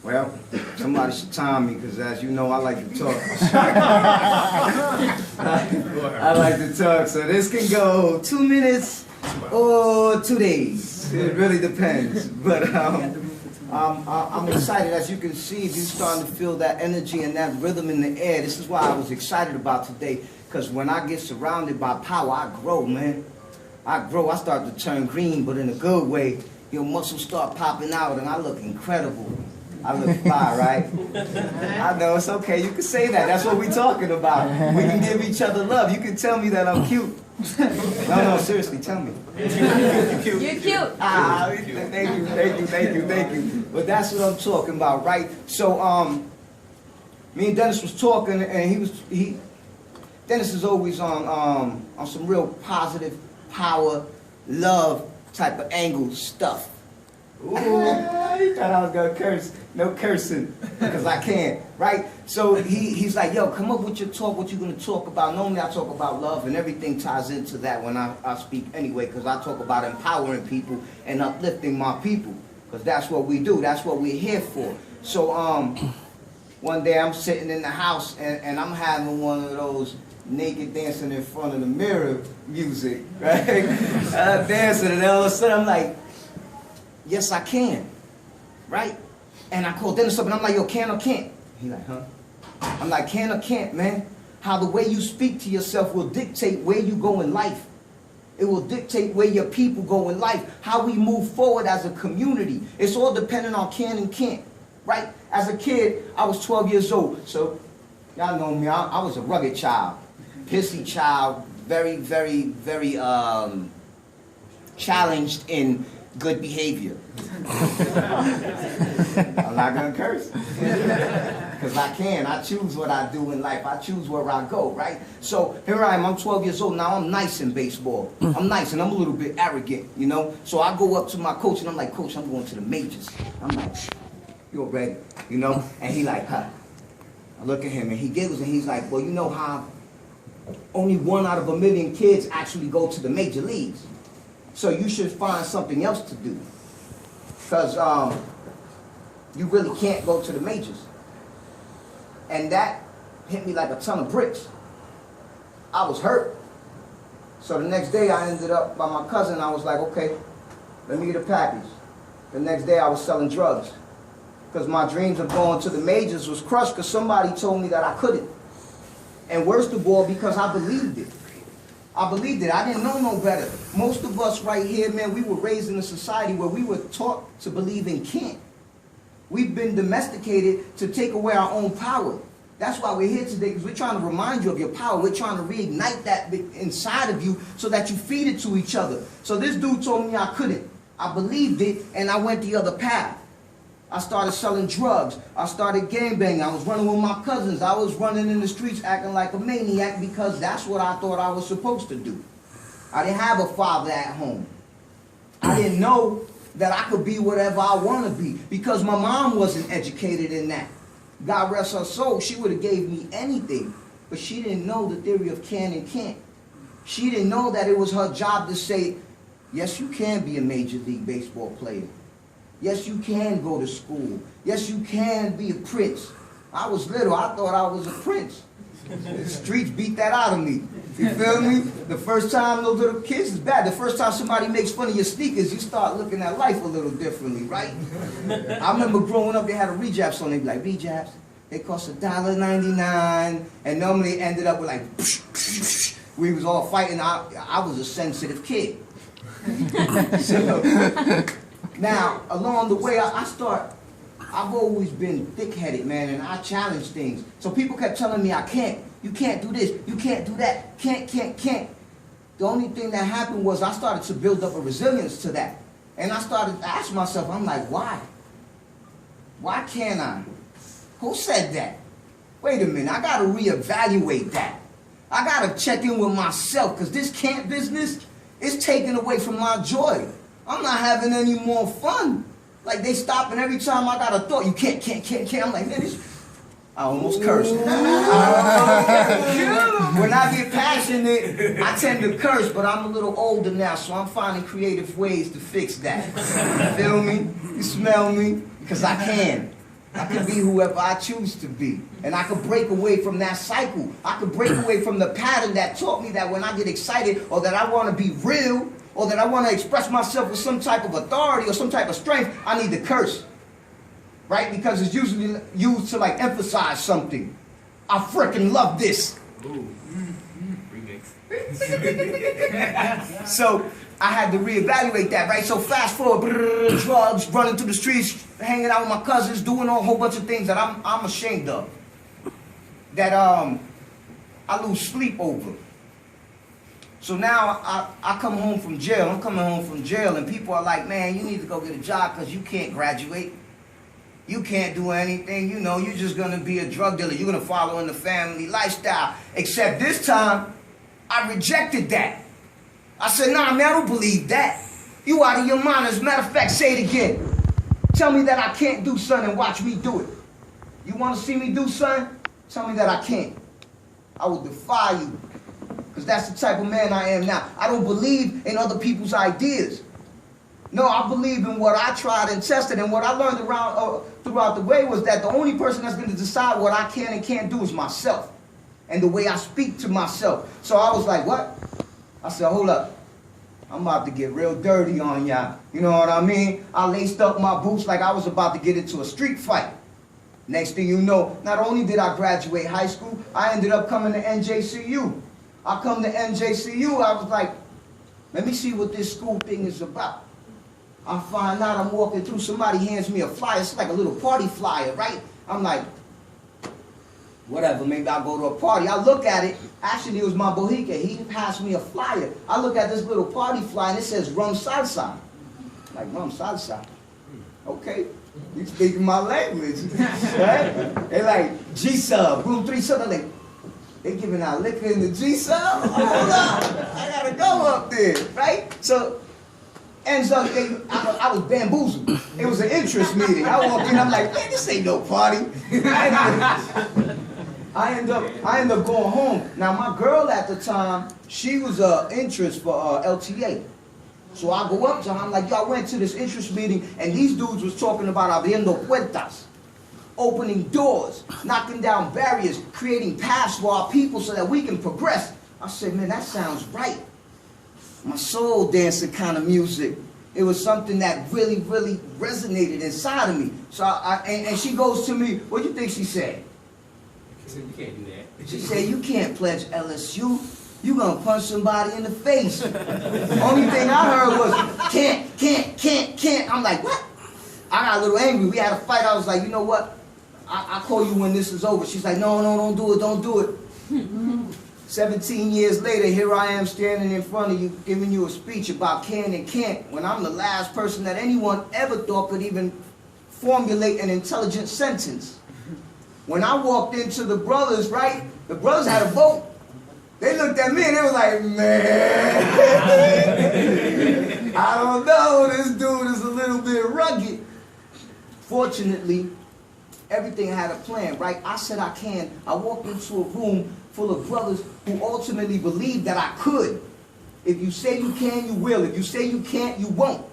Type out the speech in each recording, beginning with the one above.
Well, somebody should time me, because as you know, I like to talk. I like to talk, so this can go 2 minutes or 2 days. It really depends. But I'm excited. As you can see, if you're starting to feel that energy and that rhythm in the air, this is why I was excited about today, because when I get surrounded by power, I grow, man. I grow. I start to turn green, but in a good way. Your muscles start popping out, and I look incredible. I look fly, right? I know, it's okay. You can say that. That's what we're talking about. We can give each other love. You can tell me that I'm cute. No, seriously, tell me. You're cute. You're cute. Thank you. But that's what I'm talking about, right? So, me and Dennis was talking, and Dennis is always on some real positive, power, love type of angle stuff. Ooh, he thought I was gonna curse. No cursing, because I can't, right? So he's like, yo, come up with your talk, what you gonna talk about. Normally I talk about love, and everything ties into that when I speak anyway, because I talk about empowering people and uplifting my people, because that's what we do, that's what we're here for. So one day I'm sitting in the house, and I'm having one of those naked dancing in front of the mirror music, right? Dancing, and all of a sudden I'm like, yes, I can, right? And I call Dennis up, and I'm like, yo, can or can't? He like, huh? I'm like, can or can't, man? How the way you speak to yourself will dictate where you go in life. It will dictate where your people go in life, how we move forward as a community. It's all dependent on can and can't, right? As a kid, I was 12 years old, so y'all know me, I was a rugged child, pissy child, very, very, very challenged in good behavior. I'm not gonna curse, because I can. I choose what I do in life. I choose where I go, right? So here I am, I'm 12 years old now. I'm nice in baseball. I'm nice, and I'm a little bit arrogant, you know? So I go up to my coach, and I'm like, Coach, I'm going to the majors. I'm like, you're ready, you know? And he like, huh? I look at him, and he giggles, and he's like, well, you know how only 1 out of a million kids actually go to the major leagues. So you should find something else to do, because you really can't go to the majors. And that hit me like a ton of bricks. I was hurt. So the next day I ended up by my cousin. I was like, okay, let me get a package. The next day I was selling drugs, because my dreams of going to the majors was crushed because somebody told me that I couldn't. And worst of all, because I believed it. I believed it. I didn't know no better. Most of us right here, man, we were raised in a society where we were taught to believe in can't. We've been domesticated to take away our own power. That's why we're here today, because we're trying to remind you of your power. We're trying to reignite that inside of you so that you feed it to each other. So this dude told me I couldn't. I believed it, and I went the other path. I started selling drugs. I started gangbanging. I was running with my cousins. I was running in the streets acting like a maniac, because that's what I thought I was supposed to do. I didn't have a father at home. I didn't know that I could be whatever I want to be, because my mom wasn't educated in that. God rest her soul, she would have gave me anything, but she didn't know the theory of can and can't. She didn't know that it was her job to say, yes, you can be a Major League Baseball player. Yes, you can go to school. Yes, you can be a prince. I was little. I thought I was a prince. The streets beat that out of me. You feel me? The first time those little kids is bad. The first time somebody makes fun of your sneakers, you start looking at life a little differently, right? I remember growing up, they had a rejabs on. They'd be like, rejabs, they cost $1.99. And normally it ended up with like, we was all fighting. I was a sensitive kid. So, now, along the way, I've always been thick-headed, man, and I challenge things. So people kept telling me I can't. You can't do this. You can't do that. Can't. The only thing that happened was I started to build up a resilience to that. And I started to ask myself, I'm like, why? Why can't I? Who said that? Wait a minute, I got to reevaluate that. I got to check in with myself, because this can't business is taking away from my joy. I'm not having any more fun. Like, they stop, and every time I got a thought, you can't. I'm like, man, this... I almost cursed. When I get passionate, I tend to curse, but I'm a little older now, so I'm finding creative ways to fix that. You feel me? You smell me? Because I can. I can be whoever I choose to be. And I can break away from that cycle. I can break away from the pattern that taught me that when I get excited or that I want to be real or that I want to express myself with some type of authority or some type of strength, I need to curse. Right? Because it's usually used to like emphasize something. I freaking love this. So I had to reevaluate that, right? So fast forward, drugs, running through the streets, hanging out with my cousins, doing a whole bunch of things that I'm ashamed of. That I lose sleep over. So now I come home from jail. I'm coming home from jail, and people are like, man, you need to go get a job because you can't graduate. You can't do anything. You know, you're just going to be a drug dealer. You're going to follow in the family lifestyle. Except this time, I rejected that. I said, nah, man, I don't believe that. You out of your mind. As a matter of fact, say it again. Tell me that I can't do something and watch me do it. You want to see me do something? Tell me that I can't. I will defy you. Because that's the type of man I am now. I don't believe in other people's ideas. No, I believe in what I tried and tested. And what I learned throughout the way was that the only person that's going to decide what I can and can't do is myself. And the way I speak to myself. So I was like, what? I said, hold up. I'm about to get real dirty on y'all. You know what I mean? I laced up my boots like I was about to get into a street fight. Next thing you know, not only did I graduate high school, I ended up coming to NJCU. I come to NJCU, I was like, let me see what this school thing is about. I find out I'm walking through, somebody hands me a flyer. It's like a little party flyer, right? I'm like, whatever, maybe I'll go to a party. I look at it. Actually, it was my bohica. He passed me a flyer. I look at this little party flyer, and it says rum salsa. I'm like, rum salsa? Okay. You speaking my language, right? They're like, G-sub, room 3 sub. I'm like, they giving out liquor in the G-sub? Hold up. I gotta go up there, right? So, ends up, I was bamboozled. It was an interest meeting. I walked in, I'm like, man, this ain't no party. I end up going home. Now, my girl at the time, she was interest for LTA. So I go up to her, I'm like, yo, I went to this interest meeting, and these dudes was talking about abriendo puertas, opening doors, knocking down barriers, creating paths for our people so that we can progress. I said, man, that sounds right. My soul dancing kind of music. It was something that really, really resonated inside of me. So and she goes to me, what do you think she said? She said, you can't do that. She said, you can't pledge LSU. You gonna punch somebody in the face. Only thing I heard was, can't. I'm like, what? I got a little angry. We had a fight. I was like, you know what? I'll call you when this is over. She's like, no, don't do it. 17 years later, here I am standing in front of you, giving you a speech about can and can't, when I'm the last person that anyone ever thought could even formulate an intelligent sentence. When I walked into the brothers, right, the brothers had a vote. They looked at me and they was like, man, I don't know, this dude is a little bit rugged. Fortunately, everything had a plan, right? I said I can. I walked into a room full of brothers who ultimately believed that I could. If you say you can, you will. If you say you can't, you won't.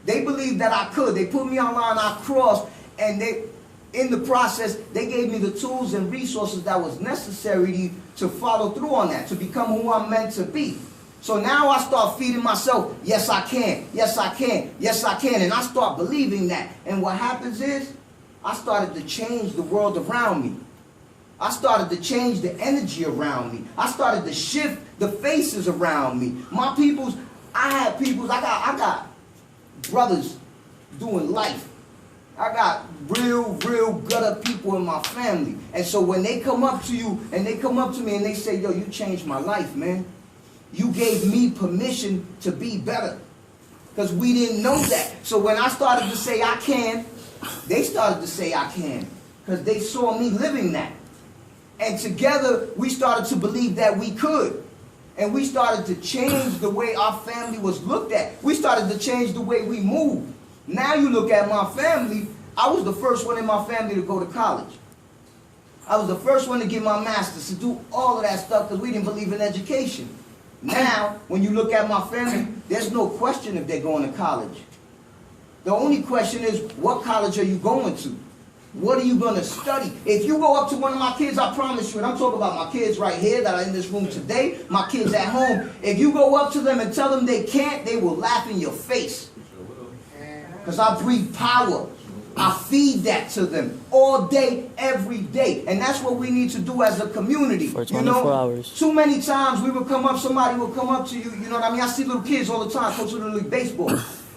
They believed that I could. They put me online, I crossed, and in the process, they gave me the tools and resources that was necessary to follow through on that, to become who I'm meant to be. So now I start feeding myself, yes I can, yes I can, yes I can, and I start believing that. And what happens is, I started to change the world around me. I started to change the energy around me. I started to shift the faces around me. My peoples, I got brothers doing life. I got real gutter people in my family. And so when they come up to you, and they come up to me and they say, yo, you changed my life, man. You gave me permission to be better. Because we didn't know that. So when I started to say I can, they started to say I can. Because they saw me living that. And together, we started to believe that we could. And we started to change the way our family was looked at. We started to change the way we moved. Now you look at my family, I was the first one in my family to go to college. I was the first one to get my master's, to do all of that stuff because we didn't believe in education. Now, when you look at my family, there's no question if they're going to college. The only question is, what college are you going to? What are you going to study? If you go up to one of my kids, I promise you, and I'm talking about my kids right here that are in this room today, my kids at home, if you go up to them and tell them they can't, they will laugh in your face. Because I breathe power. I feed that to them all day, every day. And that's what we need to do as a community. For 24 hours. Too many times we would come up, somebody will come up to you, you know what I mean? I see little kids all the time, coach Little League Baseball.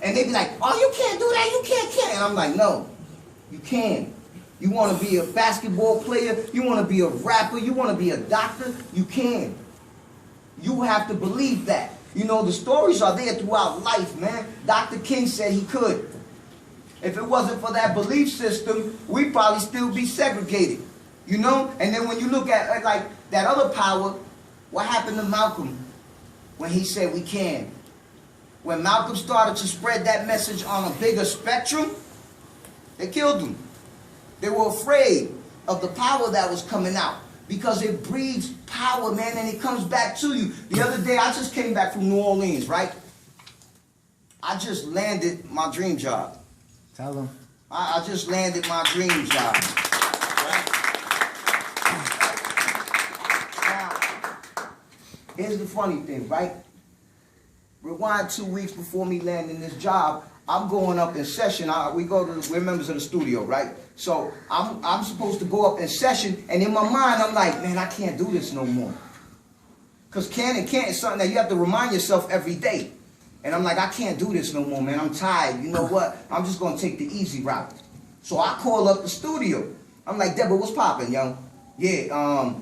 And they be like, oh, you can't do that, you can't. And I'm like, no, you can. You want to be a basketball player, you want to be a rapper, you want to be a doctor, you can. You have to believe that. You know, the stories are there throughout life, man. Dr. King said he could. If it wasn't for that belief system, we'd probably still be segregated. You know? And then when you look at like that other power, what happened to Malcolm when he said we can? When Malcolm started to spread that message on a bigger spectrum, they killed him. They were afraid of the power that was coming out because it breeds power, man, and it comes back to you. The other day, I just came back from New Orleans, right? I just landed my dream job. Tell them. I just landed my dream job. Now, here's the funny thing, right? Rewind 2 weeks before me landing this job, I'm going up in session. We're members of the studio, right? So I'm supposed to go up in session, and in my mind, I'm like, man, I can't do this no more. Because can is something that you have to remind yourself every day. And I'm like, I can't do this no more, man. I'm tired. You know what? I'm just going to take the easy route. So I call up the studio. I'm like, Deborah, what's popping, yo? Yeah,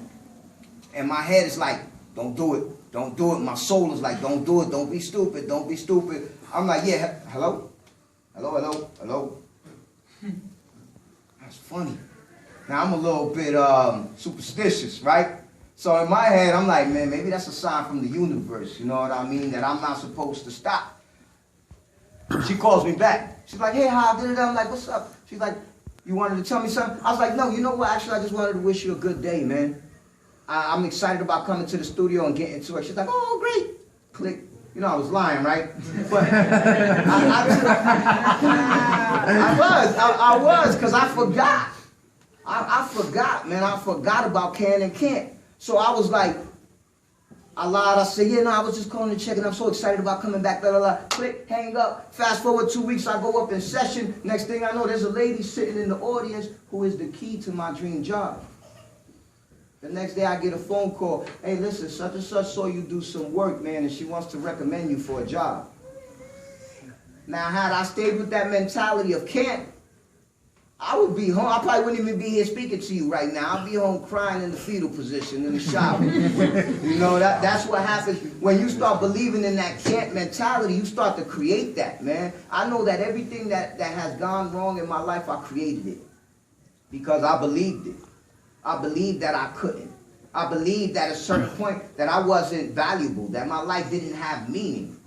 and my head is like, don't do it. Don't do it. My soul is like, don't do it. Don't be stupid. Don't be stupid. I'm like, yeah, hello? Hello? That's funny. Now, I'm a little bit superstitious, right? So in my head, I'm like, man, maybe that's a sign from the universe, you know what I mean, that I'm not supposed to stop. She calls me back. She's like, hey, how did it? I'm like, what's up? She's like, you wanted to tell me something? I was like, no, you know what? Actually, I just wanted to wish you a good day, man. I'm excited about coming to the studio and getting to it. She's like, oh, great. Click. You know, I was lying, right? But I was, because I forgot. I forgot, man. I forgot about can and can't. So I was like, I lied. I said, yeah, no, I was just calling to check, and I'm so excited about coming back. Blah, blah, blah. Click, hang up. Fast forward 2 weeks, I go up in session. Next thing I know, there's a lady sitting in the audience who is the key to my dream job. The next day, I get a phone call. Hey, listen, such and such saw you do some work, man, and she wants to recommend you for a job. Now, had I stayed with that mentality of can't, I would be home. I probably wouldn't even be here speaking to you right now. I'd be home crying in the fetal position in the shower. You know, that's what happens. When you start believing in that can't mentality, you start to create that, man. I know that everything that has gone wrong in my life, I created it. Because I believed it. I believed that I couldn't. I believed at a certain point that I wasn't valuable, that my life didn't have meaning.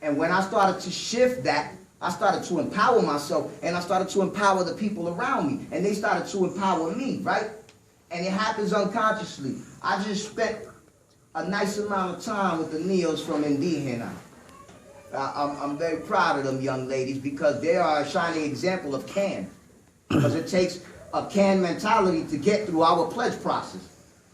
And when I started to shift that, I started to empower myself, and I started to empower the people around me, and they started to empower me, right? And it happens unconsciously. I just spent a nice amount of time with the Neos from Indiana. I'm very proud of them young ladies because they are a shining example of can. Because it takes a can mentality to get through our pledge process.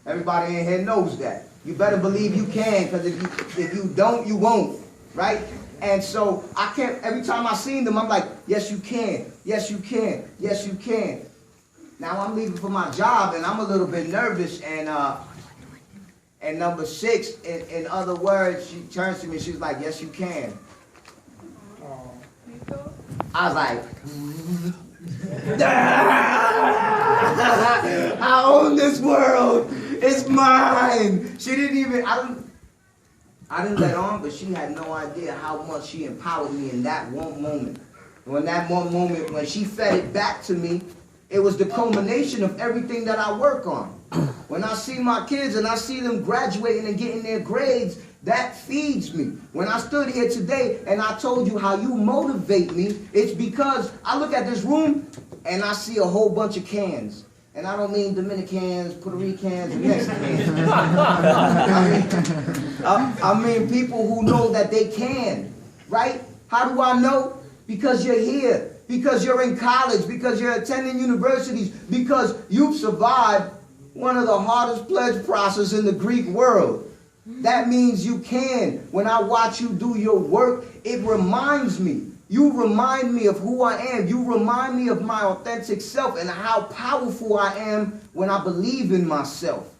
Everybody in here knows that. You better believe you can, because if you don't, you won't, right? And so I can't, every time I seen them, I'm like, yes, you can. Yes, you can. Yes, you can. Now I'm leaving for my job, and I'm a little bit nervous. And number 6, in other words, she turns to me, she's like, yes, you can. I was like, I own this world. It's mine. She didn't even, I didn't let on, but she had no idea how much she empowered me in that one moment. When that one moment, when she fed it back to me, it was the culmination of everything that I work on. When I see my kids and I see them graduating and getting their grades, that feeds me. When I stood here today and I told you how you motivate me, it's because I look at this room and I see a whole bunch of cans. And I don't mean Dominicans, Puerto Ricans, and Mexicans. I mean people who know that they can, right? How do I know? Because you're here. because you're in college, because you're attending universities, because you've survived one of the hardest pledge processes in the Greek world. That means you can. When I watch you do your work, it reminds me. You remind me of who I am. You remind me of my authentic self and how powerful I am when I believe in myself.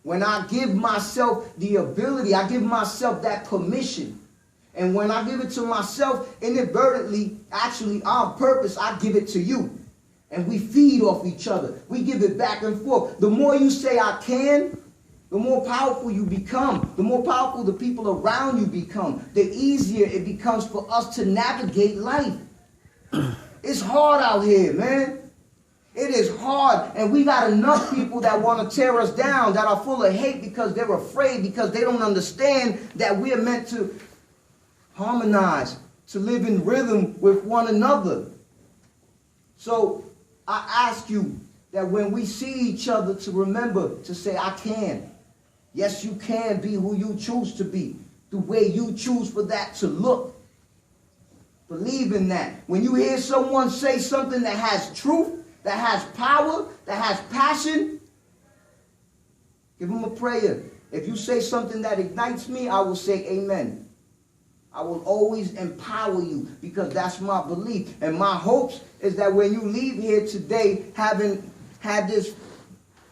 When I give myself the ability, I give myself that permission. And when I give it to myself, inadvertently, actually on purpose, I give it to you. And we feed off each other. We give it back and forth. The more you say I can, the more powerful you become. The more powerful the people around you become. The easier it becomes for us to navigate life. It's hard out here, man. It is hard, and we got enough people that want to tear us down, that are full of hate because they're afraid, because they don't understand that we're meant to harmonize, to live in rhythm with one another. So I ask you that when we see each other, to remember to say, I can. Yes, you can be who you choose to be, the way you choose for that to look. Believe in that. When you hear someone say something that has truth, that has power, that has passion, give them a prayer. If you say something that ignites me, I will say amen. I will always empower you because that's my belief. And my hopes is that when you leave here today, having had this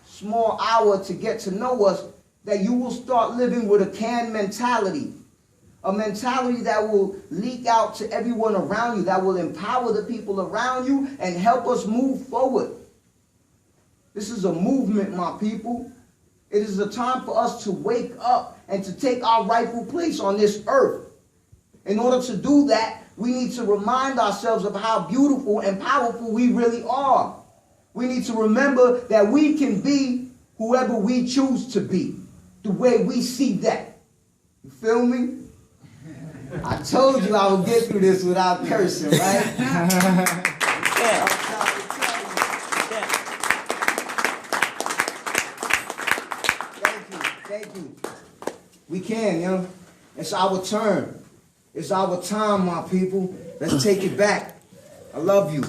small hour to get to know us, that you will start living with a can mentality. A mentality that will leak out to everyone around you, that will empower the people around you and help us move forward. This is a movement, my people. It is a time for us to wake up and to take our rightful place on this earth. In order to do that, we need to remind ourselves of how beautiful and powerful we really are. We need to remember that we can be whoever we choose to be, the way we see that. You feel me? I told you I would get through this without cursing, right? Thank you. We can, yo. It's our turn. It's our time, my people. Let's take it back. I love you.